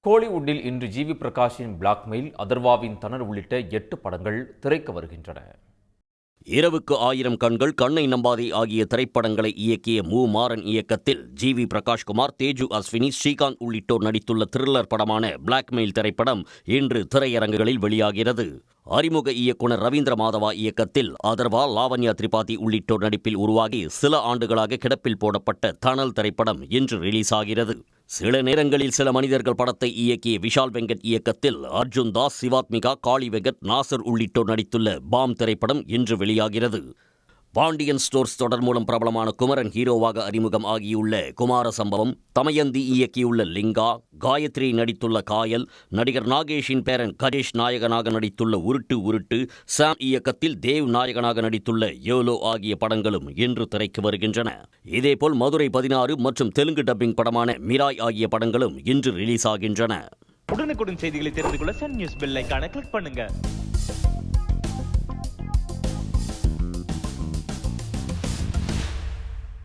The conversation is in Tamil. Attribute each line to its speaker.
Speaker 1: கோலிவுட்டில் இன்று ஜிவி பிரகாஷின் பிளாக்மெயில், அதர்வாவின் தணர் உள்ளிட்ட 8 படங்கள் திரைக்கு வருகின்றன.
Speaker 2: இரவுக்கு 1000 கண்கள், கண்ணை நம்பாதே ஆகிய திரைப்படங்களை இயக்கிய மாறன் இயக்கத்தில் ஜிவி பிரகாஷ்குமார், தேஜு அஸ்வினி, ஸ்ரீகாந்த் உள்ளிட்டோர் நடித்துள்ள த்ரில்லர் படமான பிளாக்மெயில் திரைப்படம் இன்று திரையரங்குகளில் வெளியாகிறது. அறிமுக இயக்குனர் ரவீந்திர மாதவா இயக்கத்தில் அதர்வா, லாவண்யா திரிபாதி உள்ளிட்டோர் நடிப்பில் உருவாகி சில ஆண்டுகளாக கிடப்பில் போடப்பட்ட தணல் திரைப்படம் இன்று ரிலீஸ் ஆகிறது. சில நேரங்களில் சில மனிதர்கள் படத்தை இயக்கிய விஷால் வெங்கட் இயக்கத்தில் அர்ஜுன் தாஸ், சிவாத்மிகா, காளி வெங்கட், நாசர் உள்ளிட்டோர் நடித்துள்ள பாம் திரைப்படம் இன்று வெளியாகிறது. பாண்டியன் ஸ்டோர்ஸ் தொடர் மூலம் பிரபலமான குமரன் ஹீரோவாக அறிமுகம் ஆகியுள்ள குமார சம்பவம், தமயந்தி இயக்கியுள்ள லிங்கா, காயத்ரி நடித்துள்ள காயல், நடிகர் நாகேஷின் பேரன் கஜேஷ் நாயகனாக நடித்துள்ள உருட்டு உருட்டு, சாம் இயக்கத்தில் தேவ் நாயகனாக நடித்துள்ள யோலோ ஆகிய படங்களும் இன்று திரைக்கு வருகின்றன. இதேபோல் மதுரை 16 மற்றும் தெலுங்கு டப்பிங் படமான மிராய் ஆகிய படங்களும் இன்று ரிலீஸ் ஆகின்றன.
Speaker 3: உடனுக்குடன் செய்திகளை தெரிந்து கொள்ள சன் நியூஸ் பெல் ஐகானை கிளிக் பண்ணுங்க.